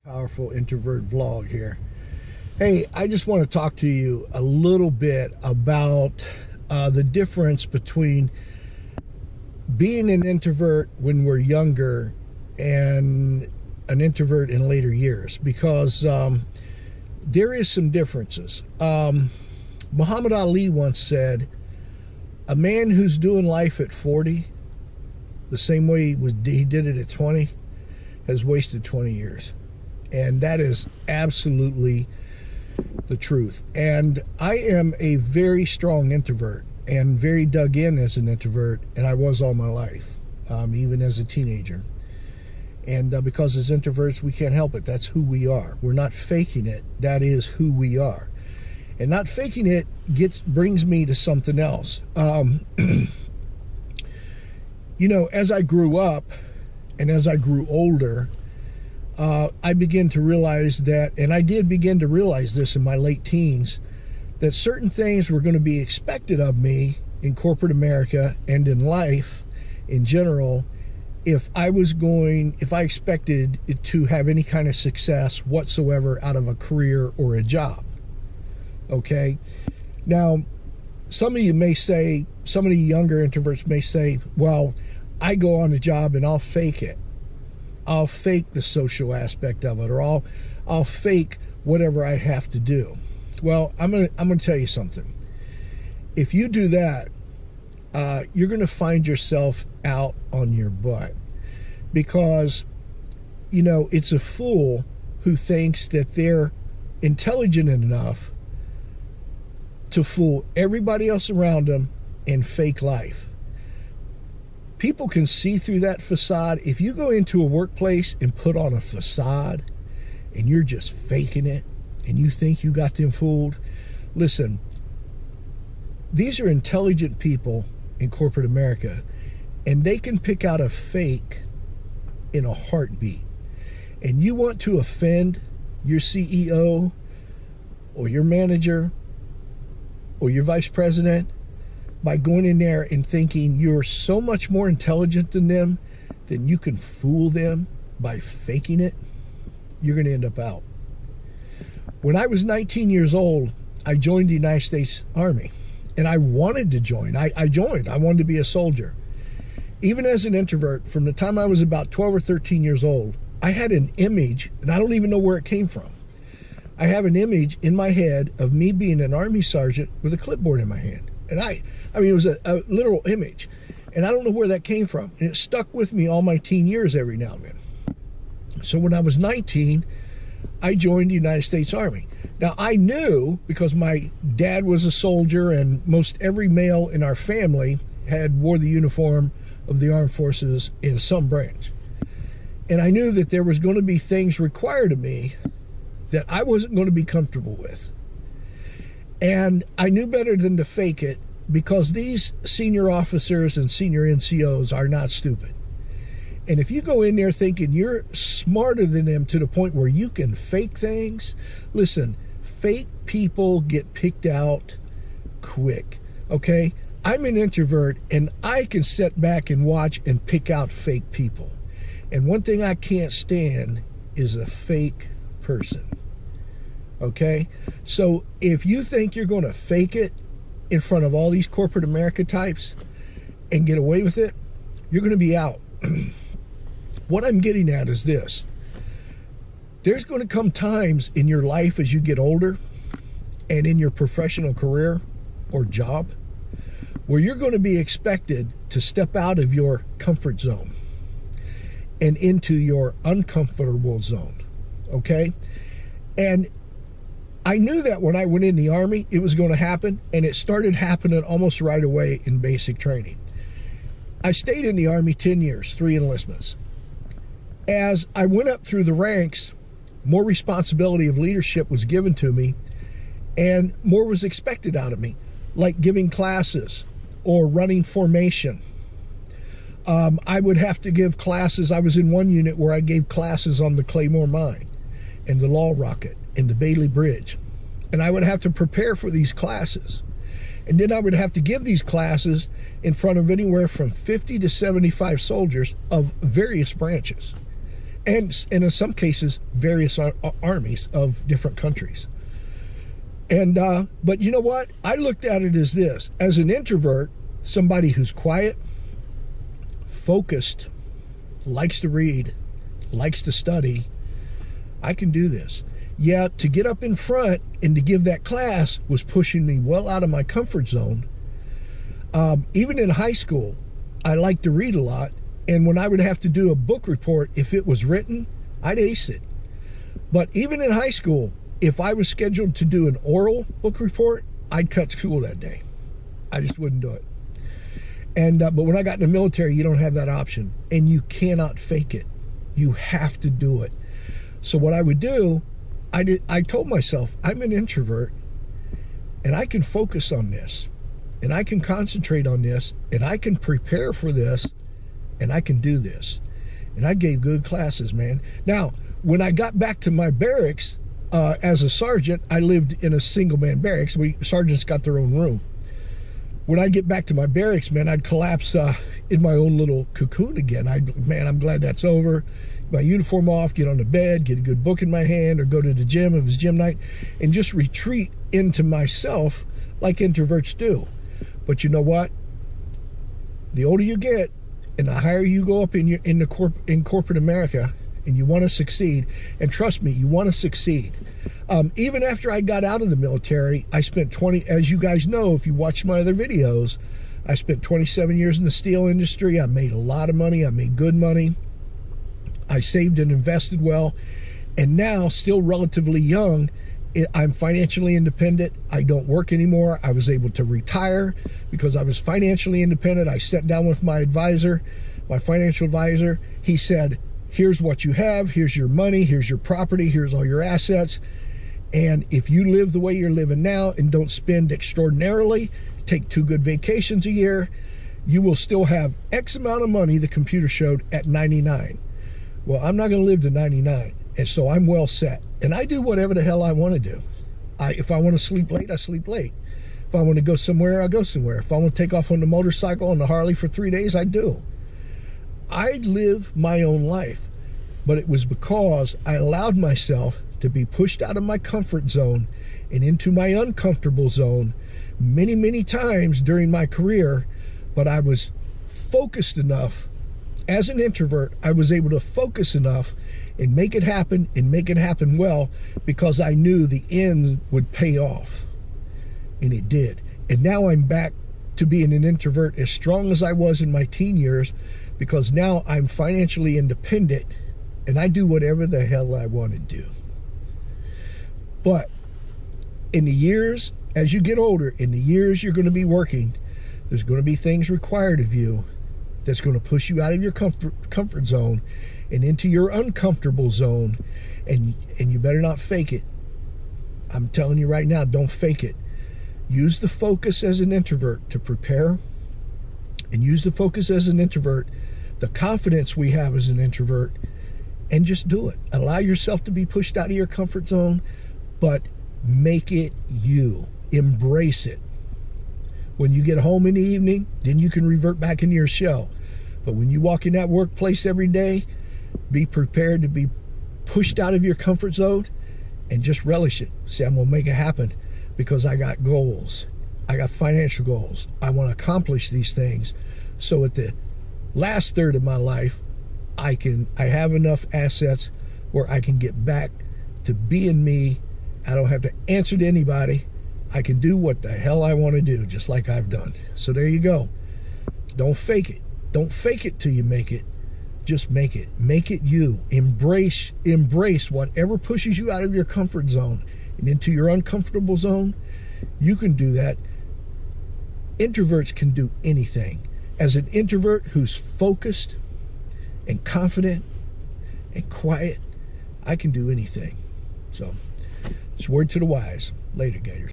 Powerful introvert vlog here. Hey, I just want to talk to you a little bit about the difference between being an introvert when we're younger and an introvert in later years, because there is some differences. Muhammad Ali once said, a man who's doing life at 40 the same way he did it at 20 has wasted 20 years. And that is absolutely the truth. And I am a very strong introvert and very dug in as an introvert, and I was all my life, even as a teenager. And because as introverts, we can't help it. That's who we are. We're not faking it. That is who we are. And not faking it brings me to something else. You know, as I grew up and as I grew older, I began to realize that, and I did begin to realize this in my late teens, that certain things were going to be expected of me in corporate America and in life in general if I expected it to have any kind of success whatsoever out of a career or a job. Okay? Now, some of you may say, some of the younger introverts may say, well, I go on a job and I'll fake it. I'll fake the social aspect of it, or I'll fake whatever I have to do. Well, I'm gonna tell you something. If you do that, you're gonna find yourself out on your butt, because, you know, it's a fool who thinks that they're intelligent enough to fool everybody else around them and fake life. People can see through that facade. If you go into a workplace and put on a facade and you're just faking it and you think you got them fooled, listen, these are intelligent people in corporate America, and they can pick out a fake in a heartbeat. And you want to offend your CEO or your manager or your vice president by going in there and thinking you're so much more intelligent than them, then you can fool them by faking it, you're going to end up out. When I was 19 years old, I joined the United States Army, and I wanted to join. I joined. I wanted to be a soldier. Even as an introvert, from the time I was about 12 or 13 years old, I had an image, and I don't even know where it came from. I have an image in my head of me being an Army sergeant with a clipboard in my hand. And I mean, it was a literal image. And I don't know where that came from. And it stuck with me all my teen years every now and then. So when I was 19, I joined the United States Army. Now, I knew, because my dad was a soldier and most every male in our family wore the uniform of the armed forces in some branch. And I knew that there was going to be things required of me that I wasn't going to be comfortable with. And I knew better than to fake it, because these senior officers and senior NCOs are not stupid. And if you go in there thinking you're smarter than them to the point where you can fake things, listen, fake people get picked out quick, okay? I'm an introvert, and I can sit back and watch and pick out fake people. And one thing I can't stand is a fake person. Okay? So if you think you're going to fake it in front of all these corporate America types and get away with it, you're going to be out. What I'm getting at is this. There's going to come times in your life as you get older and in your professional career or job where you're going to be expected to step out of your comfort zone and into your uncomfortable zone. Okay? And I knew that when I went in the Army, it was going to happen, and it started happening almost right away in basic training. I stayed in the Army 10 years, 3 enlistments. As I went up through the ranks, more responsibility of leadership was given to me, and more was expected out of me, like giving classes or running formation. I would have to give classes. I was in one unit where I gave classes on the Claymore Mine and the Law Rocket and the Bailey Bridge. And I would have to prepare for these classes. And then I would have to give these classes in front of anywhere from 50 to 75 soldiers of various branches. and in some cases, various armies of different countries. And but you know what? I looked at it as this: as an introvert, somebody who's quiet, focused, likes to read, likes to study, I can do this. Yeah, to get up in front and to give that class was pushing me well out of my comfort zone. Even in high school, I liked to read a lot, and when I would have to do a book report, if it was written, I'd ace it. But even in high school, if I was scheduled to do an oral book report, I'd cut school that day. I just wouldn't do it. And but when I got in the military, you don't have that option, and you cannot fake it. You have to do it. So what I would do, I told myself, I'm an introvert, and I can focus on this, and I can concentrate on this, and I can prepare for this, and I can do this. And I gave good classes, man. Now, when I got back to my barracks as a sergeant, I lived in a single-man barracks. Sergeants got their own room. When I'd get back to my barracks, man, I'd collapse in my own little cocoon again. Man, I'm glad that's over. My uniform off, get on the bed, get a good book in my hand, or go to the gym if it was gym night, and just retreat into myself like introverts do. But you know what? The older you get, and the higher you go up in corporate America, and you want to succeed, and trust me, you want to succeed. Even after I got out of the military, I spent as you guys know, if you watch my other videos, I spent 27 years in the steel industry. I made a lot of money. I made good money. I saved and invested well, and now, still relatively young, I'm financially independent. I don't work anymore. I was able to retire because I was financially independent. I sat down with my advisor, my financial advisor. He said, here's what you have, here's your money, here's your property, here's all your assets, and if you live the way you're living now and don't spend extraordinarily, take 2 good vacations a year, you will still have X amount of money, the computer showed, at 99. Well, I'm not going to live to 99, and so I'm well set. And I do whatever the hell I want to do. If I want to sleep late, I sleep late. If I want to go somewhere, I go somewhere. If I want to take off on the motorcycle, on the Harley for 3 days, I do. I live my own life, but it was because I allowed myself to be pushed out of my comfort zone and into my uncomfortable zone many, many times during my career, but I was focused enough. As an introvert, I was able to focus enough and make it happen, and make it happen well, because I knew the end would pay off. And it did. And now I'm back to being an introvert as strong as I was in my teen years, because now I'm financially independent and I do whatever the hell I want to do. But in the years, as you get older, in the years you're going to be working, there's going to be things required of you that's going to push you out of your comfort zone and into your uncomfortable zone, and you better not fake it. I'm telling you right now, don't fake it. Use the focus as an introvert to prepare, and use the focus as an introvert, the confidence we have as an introvert, and just do it. Allow yourself to be pushed out of your comfort zone, but make it you. Embrace it. When you get home in the evening, then you can revert back into your shell. But when you walk in that workplace every day, be prepared to be pushed out of your comfort zone and just relish it. Say, I'm going to make it happen because I got goals. I got financial goals. I want to accomplish these things. So at the last third of my life, I have enough assets where I can get back to being me. I don't have to answer to anybody. I can do what the hell I want to do, just like I've done. So there you go. Don't fake it. Don't fake it till you make it. Just make it. Make it you. Embrace whatever pushes you out of your comfort zone and into your uncomfortable zone. You can do that. Introverts can do anything. As an introvert who's focused and confident and quiet, I can do anything. So it's word to the wise. Later, Gators.